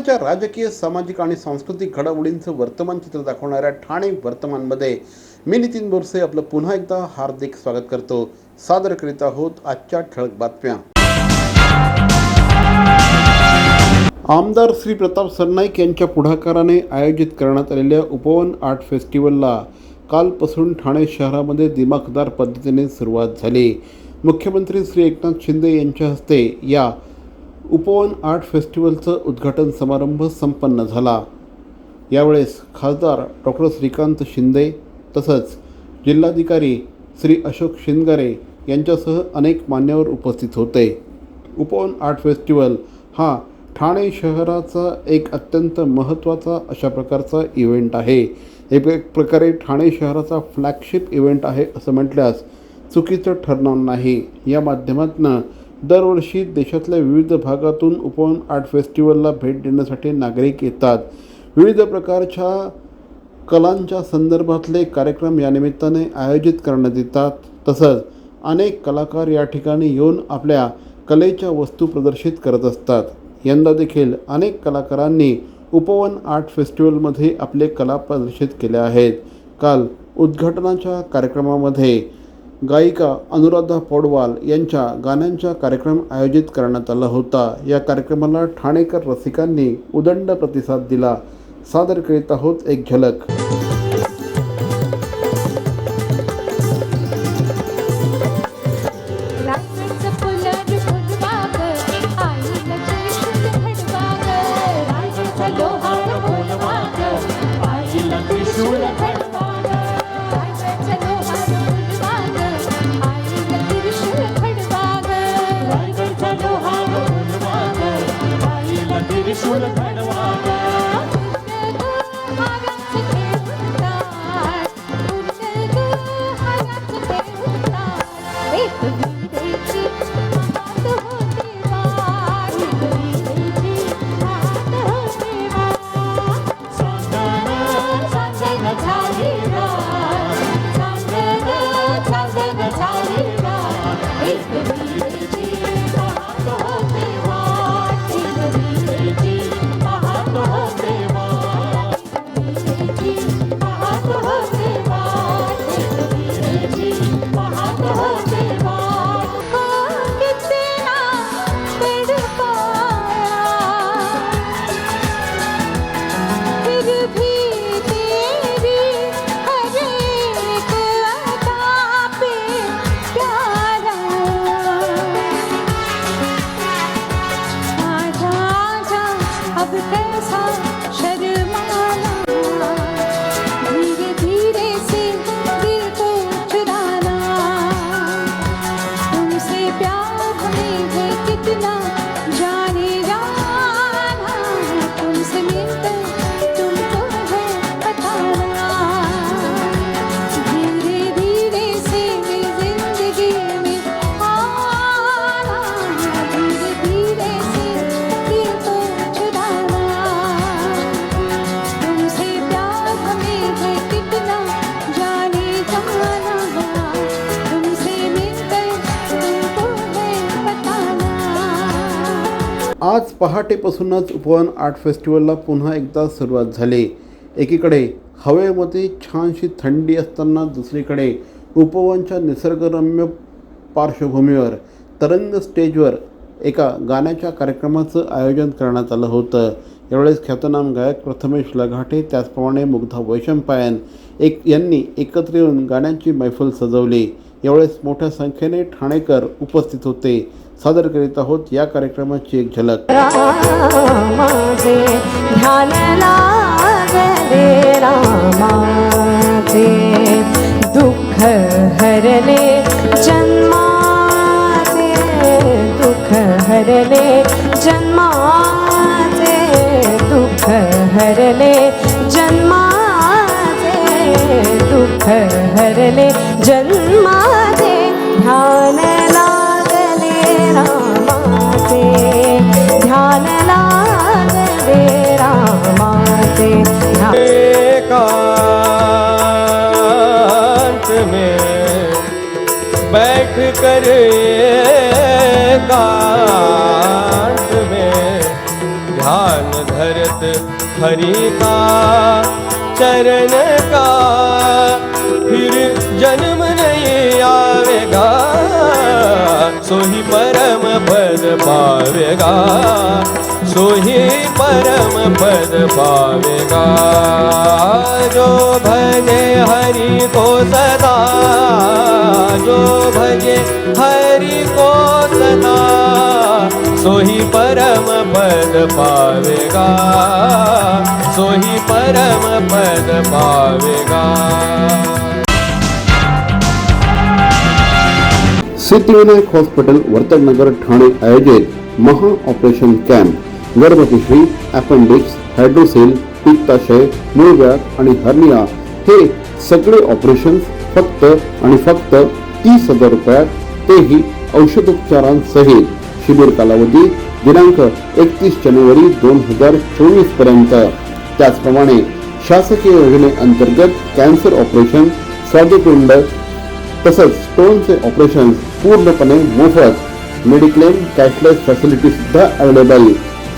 ठाण्याच्या राजकीय, सामाजिक आणि सांस्कृतिक घडामोडींचं वर्तमान चित्र दाखवणाऱ्या ठाणे वर्तमानमध्ये मी नितीन बोरसे आपलं पुन्हा एकदा हार्दिक स्वागत करतो. सादर करीत आहोत आजच्या ठळक बातम्या. आमदार श्री प्रताप सरनाईक यांच्या पुढाकाराने आयोजित करण्यात आलेल्या उपवन आर्ट फेस्टिवलला कालपासून ठाणे शहरामध्ये दिमाखदार पद्धतीने सुरुवात झाली. मुख्यमंत्री श्री एकनाथ शिंदे यांच्या हस्ते या उपवन आर्ट फेस्टिवलचं उद्घाटन समारंभ संपन्न झाला. यावेळेस खासदार डॉक्टर श्रीकांत शिंदे तसंच जिल्हाधिकारी श्री अशोक शिंदगारे यांच्यासह अनेक मान्यवर उपस्थित होते. उपवन आर्ट फेस्टिवल हा ठाणे शहराचा एक अत्यंत महत्त्वाचा अशा प्रकारचा इव्हेंट आहे. एक प्रकारे ठाणे शहराचा फ्लॅगशिप इव्हेंट आहे असं म्हटल्यास चुकीचं ठरणार नाही. या माध्यमातून दरवर्षी देशातल्या विविध भागातून उपवन आर्ट फेस्टिवलला भेट देण्यासाठी नागरिक येतात. विविध प्रकारच्या कलांच्या संदर्भातले कार्यक्रम या निमित्ताने आयोजित करण्यात येतात. तसंच अनेक कलाकार या ठिकाणी येऊन आपल्या कलेच्या वस्तू प्रदर्शित करत असतात. यंदा देखील अनेक कलाकारांनी उपवन आर्ट फेस्टिवलमध्ये आपले कला प्रदर्शित केल्या आहेत. काल उद्घाटनाच्या कार्यक्रमामध्ये गायिका अनुराधा पौडवाल यांच्या गाण्यांचा कार्यक्रम आयोजित करण्यात आला होता. या कार्यक्रमाला ठाणेकर रसिकांनी उदंड प्रतिसाद दिला. सादर करीत आहोत एक झलक. आज पहाटेपासूनच उपवन आर्ट फेस्टिवलला पुन्हा एकदा सुरुवात झाली. एकीकडे हवेमध्ये छानशी थंडी असताना दुसरीकडे उपवनच्या निसर्गरम्य पार्श्वभूमीवर तरंग स्टेजवर एका गाण्याच्या कार्यक्रमाचं आयोजन करण्यात आलं होतं. यावेळेस ख्यातनाम गायक प्रथमेश लघाटे त्याचप्रमाणे मुग्धा वैशंपायन यांनी एकत्र येऊन गाण्यांची मैफल सजवली. यावेळेस मोठ्या संख्येने ठाणेकर उपस्थित होते. सादर करीत आहोत या कार्यक्रमाची एक झलक. दुःख हरले जन्माचे, दुःख हरले जन्माचे, दुःख हरले जन्माचे, दुःख हरले जन्माचे, ध्यान लागले रामाचे, ध्यान लागले रामाचे. एकांत में बैठ कर एकांत में ध्यान धर हरि का चरण का फिर जन्म नहीं आवेगा, सोही परम पद पावेगा, सोही परम पद पावेगा। जो भजे हरि को सदा, जो भजे हरि को सदा, सोही परम पद पावेगा, सोही परम पद पावेगा। सिद्धिविनायक हॉस्पिटल वर्तकनगर ठाणे आयोजित महा ऑपरेशन कॅम्प गर्भपिशवी, अपेंडिक्स, हायड्रोसेल, पित्ताशय, मूळव्याध आणि हर्निया हे सगळे ऑपरेशन्स फक्त आणि फक्त 30,000 रुपयात, तेही औषधोपचारांसहित। शिबिर कालावधी दिनांक 31 जानेवारी 2024 पर्यंत। त्याचप्रमाणे शासकीय योजनेअंतर्गत कॅन्सर ऑपरेशन, स्वादुपिंड तसंच स्टोनचे ऑपरेशन पूर्णपणे मोफत। मेडिक्लेम कॅशलेस फॅसिलिटी सुद्धा अवेलेबल।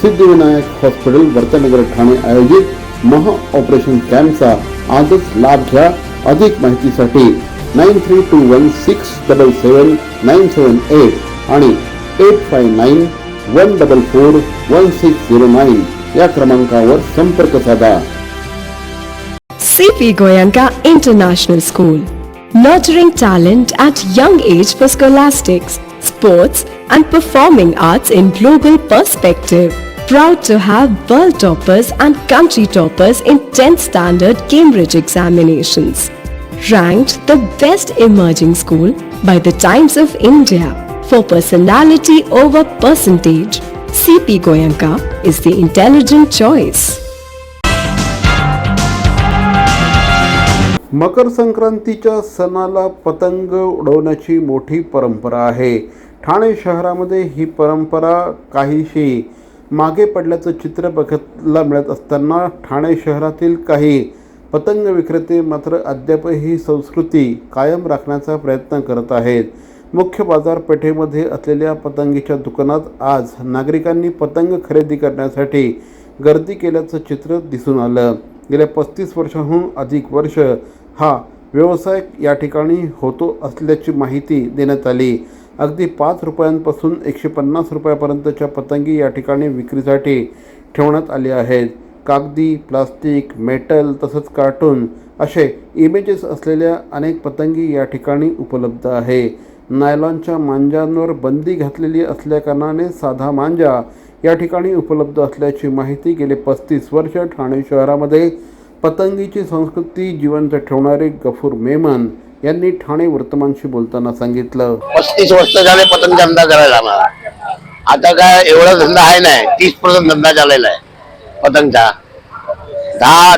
सिद्धिविनायक हॉस्पिटल वर्तनगर ठाणे आयोजित महा ऑपरेशन कॅम्पचा आजच लाभ घ्या। अधिक माहितीसाठी 9321677978 आणि 8591441609 या क्रमांकावर संपर्क साधा। CP Goenka International School, nurturing talent at young age for scholastics, sports and performing arts in global perspective. Proud to have world toppers and country toppers in 10th standard Cambridge examinations. Ranked the best emerging school by the Times of India for personality over percentage. CP Goenka is the intelligent choice. मकर संक्रांतीच्या सणाला पतंग उडवण्याची मोठी परंपरा आहे। ठाणे शहरामध्ये ही परंपरा काहीशी मागे पडल्याचं चित्र बघायला मिळत असताना ठाणे शहरातील काही पतंग विक्रेते मात्र अद्यापही ही संस्कृती कायम राखण्याचा प्रयत्न करत आहेत। मुख्य बाजारपेठेमध्ये असलेल्या पतंगीच्या दुकानात आज नागरिकांनी पतंग खरेदी करण्यासाठी गर्दी केल्याचं चित्र दिसून आलं। गेल्या 35 वर्षांहून अधिक वर्ष हा व्यवसाय या ठिकाणी होतो असल्याची माहिती देण्यात आली। अगदी 5 रुपयांपासून 150 रुपयापर्यंतच्या पतंगी या ठिकाणी विक्रीसाठी ठेवण्यात आली आहेत। कागदी, प्लास्टिक, मेटल तसंच कार्टून असे इमेजेस असलेल्या अनेक पतंगी या ठिकाणी उपलब्ध आहे। नायलॉनच्या मांजांवर बंदी घातलेली असल्याकारणाने साधा मांजा या ठिकाणी उपलब्ध असल्याची माहिती गेले 35 वर्ष ठाणे शहरामध्ये पतंगीची संस्कृती जिवंत ठेवणारे गफूर मेमन यांनी ठाणे वर्तमानशी बोलताना सांगितलं। 35 वर्ष झाले पतंग धंदा करायला आम्हाला। आता काय एवढा धंदा आहे नाही, 30% धंदा चाललेला आहे पतंगचा।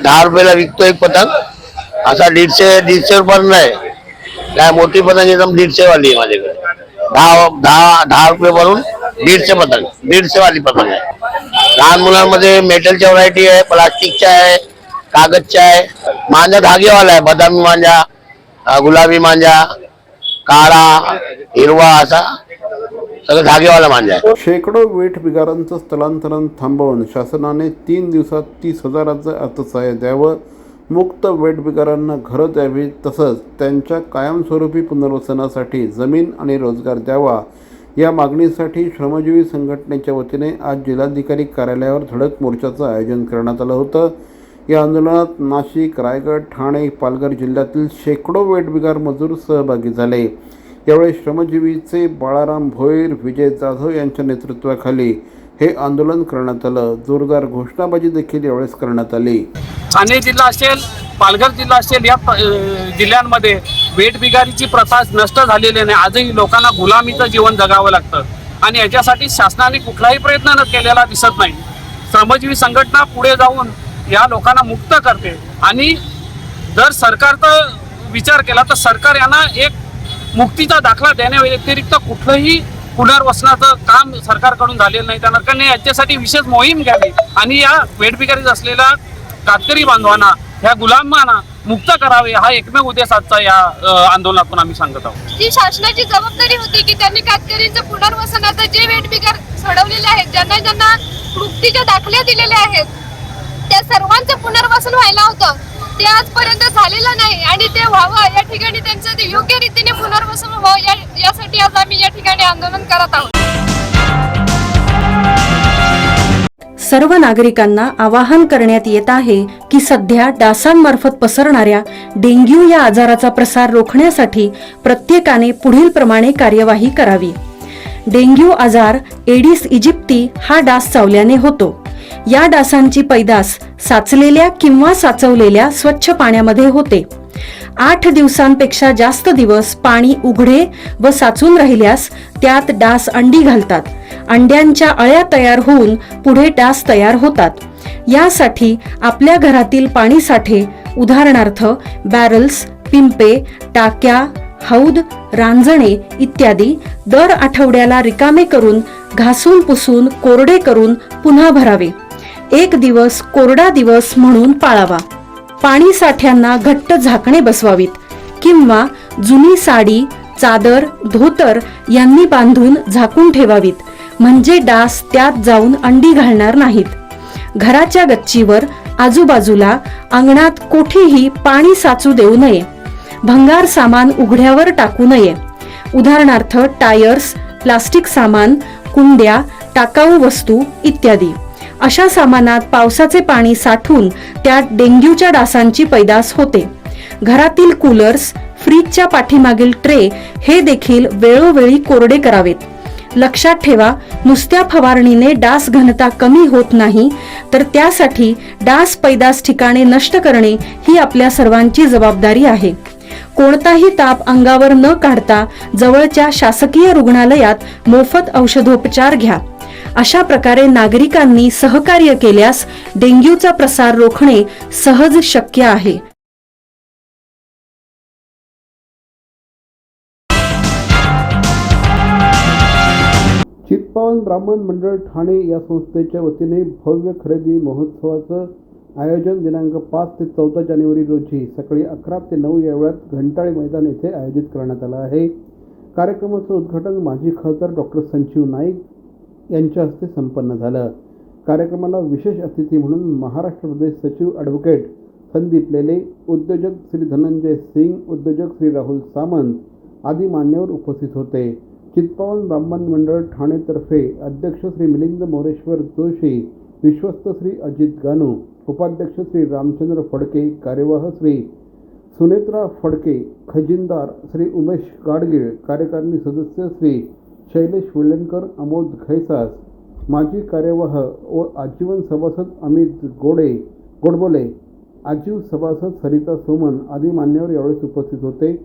10 रुपयाला विकतो एक पतंग, असा 150 रुपये नाही। काय मोठी पतंग एकदम 150 वाली आहे माझ्याकडे। 10 रुपये भरून 150 पतंग, 150 वाली पतंग आहे। लहान मुलांमध्ये मेटलच्या व्हरायटी आहे, प्लास्टिकच्या आहे, कागदच्या आहे, मांजा धागेवाला आहे, बदामी मांजा, गुलाबी मांजा, काळा, हिरवा असा सगळं धागेवाला मांजा आहे। शेकडो वेठ बिगारांचं स्थलांतरण थांबवून शासनाने 3 दिवसात 30,000चं अर्थसहाय्य द्यावं, मुक्त वेठ बिगारांना घरं द्यावी, तसंच त्यांच्या कायमस्वरूपी पुनर्वसनासाठी जमीन आणि रोजगार द्यावा या मागणीसाठी श्रमजीवी संघटनेच्या वतीने आज जिल्हाधिकारी कार्यालयावर धडक मोर्चाचं आयोजन करण्यात आलं होतं। या आंदोलनात नाशिक, रायगड, ठाणे, पालघर जिल्ह्यातील शेकडो वेठबिगार मजूर सहभागी झाले। यावेळी श्रमजीवीचे बाळाराम भोईर, विजय जाधव यांच्या नेतृत्वाखाली हे आंदोलन करण्यात आलं। जोरदार घोषणाबाजी देखील यावेळेस करण्यात आली। ठाणे जिल्हा असेल, पालघर जिल्हा असेल, या जिल्ह्यांमध्ये वेठबिगारीची प्रथा नष्ट झालेली नाही। आजही लोकांना गुलामीचं जीवन जगावं लागतं आणि याच्यासाठी शासनाने कुठलाही प्रयत्न न केलेला दिसत नाही। श्रमजीवी संघटना पुढे जाऊन या लोकांना मुक्त करते आणि जर सरकारचा विचार केला तर सरकार यांना एक मुक्तीचा दाखला देण्या व्यतिरिक्त कुठलंही पुनर्वसनाचं काम सरकारकडून झालेलं नाही। त्यानंतर याच्यासाठी विशेष मोहीम घ्यावी आणि या वेठबिगारीत असलेल्या कातकरी बांधवांना, ह्या गुलामांना मुक्त करावे, हा एकमेव उद्देश आजचा या आंदोलनातून आम्ही सांगत आहोत। जी शासनाची जबाबदारी होती की त्यांनी कातकरींचं पुनर्वसनाचं जे वेठबिगार सोडवलेले आहेत, ज्यांना मुक्तीचे दाखले दिलेले आहेत, त्या सर्वांचं पुनर्वसन व्हायला होतं, ते आजपर्यंत झालेलं नाही आणि ते व्हावं, या ठिकाणी त्यांचं ते योग्य रीतीने पुनर्वसन व्हावं यासाठी आज आम्ही या ठिकाणी आंदोलन करत आहोत. सर्व नागरिकांना आवाहन करण्यात येत आहे की सध्या डासांमार्फत पसरणाऱ्या डेंग्यू या आजाराचा प्रसार रोखण्यासाठी प्रत्येकाने पुढील प्रमाणे कार्यवाही करावी. डेंग्यू आजार एडिस इजिप्ती हा डास चावल्याने होतो. या डासांची पैदास साचलेल्या किंवा साचवलेल्या स्वच्छ पाण्यामध्ये होते. 8 दिवसांपेक्षा जास्त दिवस पाणी उघडे व साचून राहिल्यास त्यात डास अंडी घालतात. अंड्यांच्या अळ्या तयार होऊन पुढे डास तयार होतात. यासाठी आपल्या घरातील पाणी साठे उदाहरणार्थ बॅरल्स, पिंपे, टाक्या, हौद, रांजणे इत्यादी दर आठवड्याला रिकामे करून घासून पुसून कोरडे करून पुन्हा भरावे. 1 दिवस कोरडा दिवस म्हणून पाळावा. पाणी साठ्यांना घट्ट झाकणे बसवावीत किंवा जुनी साडी, चादर, धोतर यांनी बांधून झाकून ठेवावीत, म्हणजे डास त्यात जाऊन अंडी घालणार नाहीत. घराच्या गच्चीवर, आजूबाजूला, अंगणात कोठेही पाणी साचू देऊ नये. भंगार सामान उघड्यावर टाकू नये. उदाहरणार्थ टायर्स, प्लास्टिक सामान, कुंड्या, टाकाऊ वस्तू इत्यादी. अशा सामानात पावसाचे पाणी साठून त्यात डेंग्यूच्या डासांची पैदास होते. घरातील कूलर्स, फ्रीजच्या पाठीमागील ट्रे हे देखील वेळोवेळी कोरडे करावेत. लक्षात ठेवा, नुसत्या फवारणीने डास घनता कमी होत नाही, तर त्यासाठी डास पैदास ठिकाणे नष्ट करणे ही आपल्या सर्वांची जबाबदारी आहे. कोणताही ताप अंगावर न काढता जवळच्या शासकीय रुग्णालयात मोफत औषधोपचार घ्या. अशा प्रकारे नागरिकांनी सहकार्य केल्यास डेंग्यूचा प्रसार रोखणे सहज शक्य आहे. चित्पावन ब्राह्मण मंडळ ठाणे या संस्थेच्या वतीने भव्य खरेदी महोत्सवाचं आयोजन दिनांक 5 ते 14 जानेवारी रोजी सकाळी 11 ते 9 या वेळात घंटाळे मैदान येथे आयोजित करण्यात आलं आहे. कार्यक्रमाचं उद्घाटन माजी खासदार डॉक्टर संजीव नाईक यांच्या हस्ते संपन्न झालं. कार्यक्रमाला विशेष अतिथी म्हणून महाराष्ट्र प्रदेश सचिव ॲडव्होकेट संदीप लेले, उद्योजक श्री धनंजय सिंग, उद्योजक श्री राहुल सामंत आदी मान्यवर उपस्थित होते. चित्पावन ब्राह्मण मंडळ ठाणेतर्फे अध्यक्ष श्री मिलिंद मोरेश्वर जोशी, विश्वस्त श्री अजित गानू, उपाध्यक्ष श्री रामचंद्र फडके, कार्यवाह श्री सुनेत्रा फडके, खजिनदार श्री उमेश गाडगीळ, कार्यकारिणी सदस्य श्री शैलेश वेल्लणकर, अमोद खैसास, माजी कार्यवाह व आजीवन सभासद अमित गोडबोले, आजीव सभासद सरिता सोमन आदी मान्यवर यावेळेस उपस्थित होते.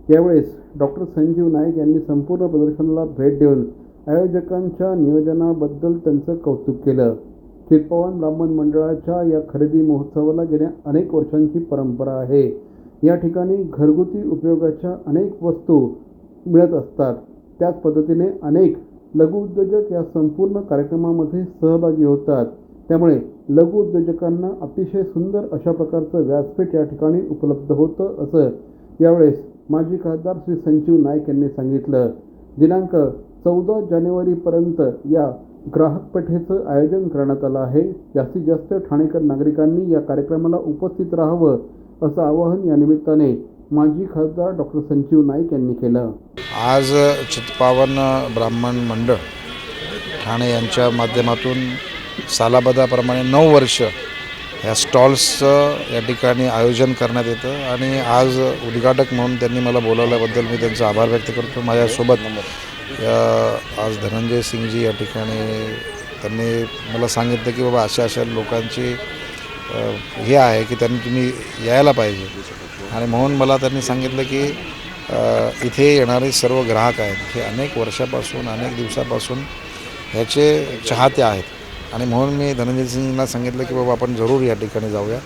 यावेळेस डॉक्टर संजीव नाईक यांनी संपूर्ण प्रदर्शनाला भेट देऊन आयोजकांच्या नियोजनाबद्दल त्यांचं कौतुक केलं. चित्पावन ब्राह्मण मंडळाच्या या खरेदी महोत्सवाला गेल्या अनेक वर्षांची परंपरा आहे. या ठिकाणी घरगुती उपयोगाच्या अनेक वस्तू मिळत असतात. त्याच पद्धतीने अनेक लघुउद्योजक या संपूर्ण कार्यक्रमामध्ये सहभागी होतात. त्यामुळे लघुउद्योजकांना अतिशय सुंदर अशा प्रकारचं व्यासपीठ या ठिकाणी उपलब्ध होतं, असं यावेळेस माजी खासदार श्री संजीव नाईक यांनी सांगितलं. दिनांक 14 जानेवारीपर्यंत या ग्राहक पेठेचं आयोजन करण्यात आलं आहे. जास्तीत जास्त ठाणेकर नागरिकांनी या कार्यक्रमाला उपस्थित राहावं असं आवाहन या निमित्ताने माजी खासदार डॉक्टर संजीव नाईक यांनी केलं. आज चित्पावन ब्राह्मण मंडळ ठाणे यांच्या माध्यमातून सालाबदाप्रमाणे 9 वर्ष ह्या स्टॉल्सचं या ठिकाणी आयोजन करण्यात येतं आणि आज उद्घाटक म्हणून त्यांनी मला बोलावल्याबद्दल मी त्यांचा आभार व्यक्त करतो. माझ्यासोबत आज धनंजय सिंगजी या ठिकाणी त्यांनी मला सांगितलं की बाबा अशा लोकांची हे आहे की त्यांनी तुम्ही यायला पाहिजे आणि म्हणून मला त्यांनी सांगितलं की इथे येणारे सर्व ग्राहक आहेत हे अनेक वर्षापासून अनेक दिवसापासून ह्याचे चाहते आहेत आणि म्हणून मी धनंजय सिंगला सांगितलं की बाबा आपण जरूर या ठिकाणी जाऊया.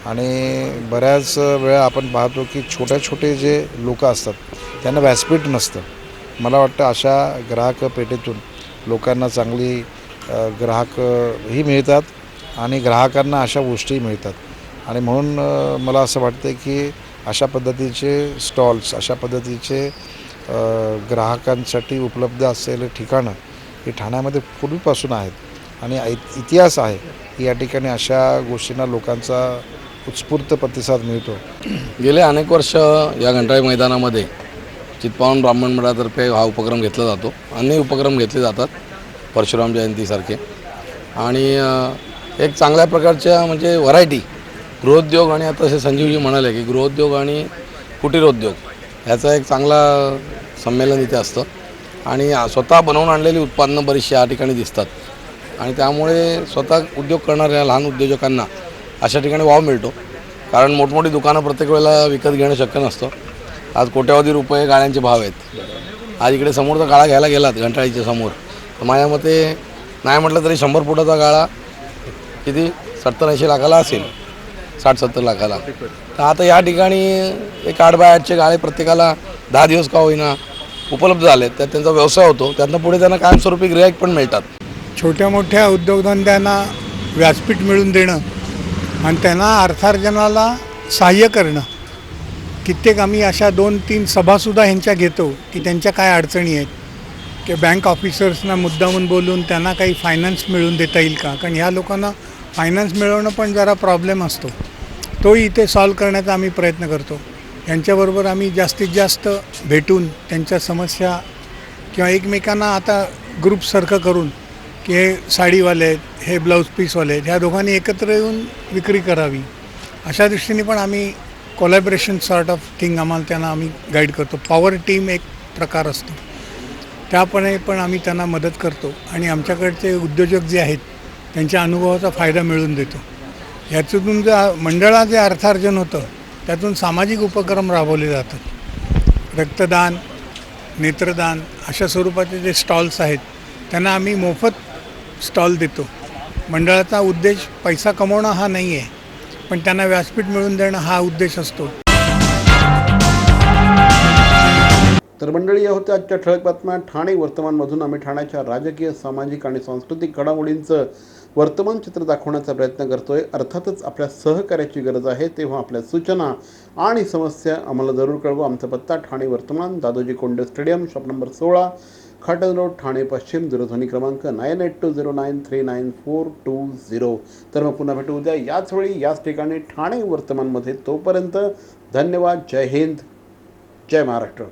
आणि बऱ्याच वेळा आपण पाहतो की छोटे जे लोक असतात त्यांना व्यासपीठ नसतं. मला वाटतं अशा ग्राहक पेठेतून लोकांना चांगली ग्राहकही मिळतात आणि ग्राहकांना अशा गोष्टी मिळतात आणि म्हणून मला असं वाटतं की अशा पद्धतीचे स्टॉल्स, अशा पद्धतीचे ग्राहकांसाठी उपलब्ध असलेले ठिकाणं ही ठाण्यामध्ये पूर्वीपासून आहेत आणि इतिहास आहे की या ठिकाणी अशा गोष्टींना लोकांचा उत्स्फूर्त प्रतिसाद मिळतो. गेले अनेक वर्ष या घंटाळी मैदानामध्ये चित्पावन ब्राह्मण मंडळातर्फे हा उपक्रम घेतला जातो. अनेक उपक्रम घेतले जातात परशुराम जयंतीसारखे आणि एक चांगल्या प्रकारच्या म्हणजे व्हरायटी गृहोद्योग आणि आता असे संजीवजी म्हणाले की गृहोद्योग आणि कुटीरोद्योग ह्याचा एक चांगला संमेलन इथे असतं आणि स्वतः बनवून आणलेली उत्पादनं बरीचशी या ठिकाणी दिसतात आणि त्यामुळे स्वतः उद्योग करणाऱ्या लहान उद्योजकांना अशा ठिकाणी वाव मिळतो. कारण मोठमोठी दुकानं प्रत्येक वेळेला विकत घेणं शक्य नसतं. आज कोट्यावधी रुपये गाळ्यांचे भाव आहेत. आज इकडे समोरचा गाळा घ्यायला गेलात घंटाळीच्या समोर तर माझ्या मते नाही म्हटलं तरी 100 फुटाचा गाळा किती 70-80 लाखाला असेल, 60-70 लाखाला. तर आता या ठिकाणी एक 8x8चे गाळे प्रत्येकाला 10 दिवस का होईना उपलब्ध झाले. त्यात त्यांचा व्यवसाय होतो. त्यातनं पुढे त्यांना कायमस्वरूपी गिऱ्हाईक पण मिळतात. छोट्या मोठ्या उद्योगधंद्यांना व्यासपीठ मिळवून देणं आणि त्यांना अर्थार्जनाला सहाय्य करणं. कित्येक आम्ही अशा 2-3 सभासुद्धा ह्यांच्या घेतो की त्यांच्या काय अडचणी आहेत की बँक ऑफिसर्सना मुद्दामून बोलून त्यांना काही फायनान्स मिळवून देता येईल का. कारण ह्या लोकांना फायनान्स मिळवणं पण जरा प्रॉब्लेम असतो. तोही इथे सॉल्व करण्याचा आम्ही प्रयत्न करतो. यांच्याबरोबर आम्ही जास्तीत जास्त भेटून त्यांच्या समस्या किंवा एकमेकांना आता ग्रुपसारखं करून की हे साडीवाले आहेत, हे ब्लाऊज पीसवाले आहेत, ह्या दोघांनी एकत्र येऊन विक्री करावी अशा दृष्टीने पण आम्ही कोलॅबरेशन सॉर्ट ऑफ थिंग आम्हाला त्यांना आम्ही गाईड करतो. पॉवर टीम एक प्रकार असतो त्यापणे पण आम्ही त्यांना मदत करतो आणि आमच्याकडचे उद्योजक जे आहेत त्यांच्या अनुभवाचा फायदा मिळवून देतो. ह्याच्यातून जे मंडळात जे अर्थार्जन होतं त्यातून सामाजिक उपक्रम राबवले जातात. रक्तदान, नेत्रदान अशा स्वरूपाचे जे स्टॉल्स आहेत त्यांना आम्ही मोफत स्टॉल देतो. मंडळाचा उद्देश पैसा कमवणं हा नाही आहे पण त्यांना व्यासपीठ मिळवून देणं हा उद्देश असतो. तर मंडळी या होत्या आजच्या ठळक बातम्या. ठाणे वर्तमानमधून आम्ही ठाण्याच्या राजकीय, सामाजिक आणि सांस्कृतिक घडामोडींचं वर्तमान चित्र दाखवण्याचा प्रयत्न करतोय. अर्थातच आपल्या सहकार्याची गरज आहे. तेव्हा आपल्या सूचना आणि समस्या आम्हाला जरूर कळवा. आमचा पत्ता ठाणे वर्तमान, Dadoji Konde stadium, shop number 16, Khatal road, Thane पश्चिम. दूरध्वनी क्रमांक 9820939420. तर मग पुन्हा भेटू उद्या याच वेळी याच ठिकाणी ठाणे वर्तमानमध्ये. तोपर्यंत धन्यवाद. जय हिंद, जय महाराष्ट्र.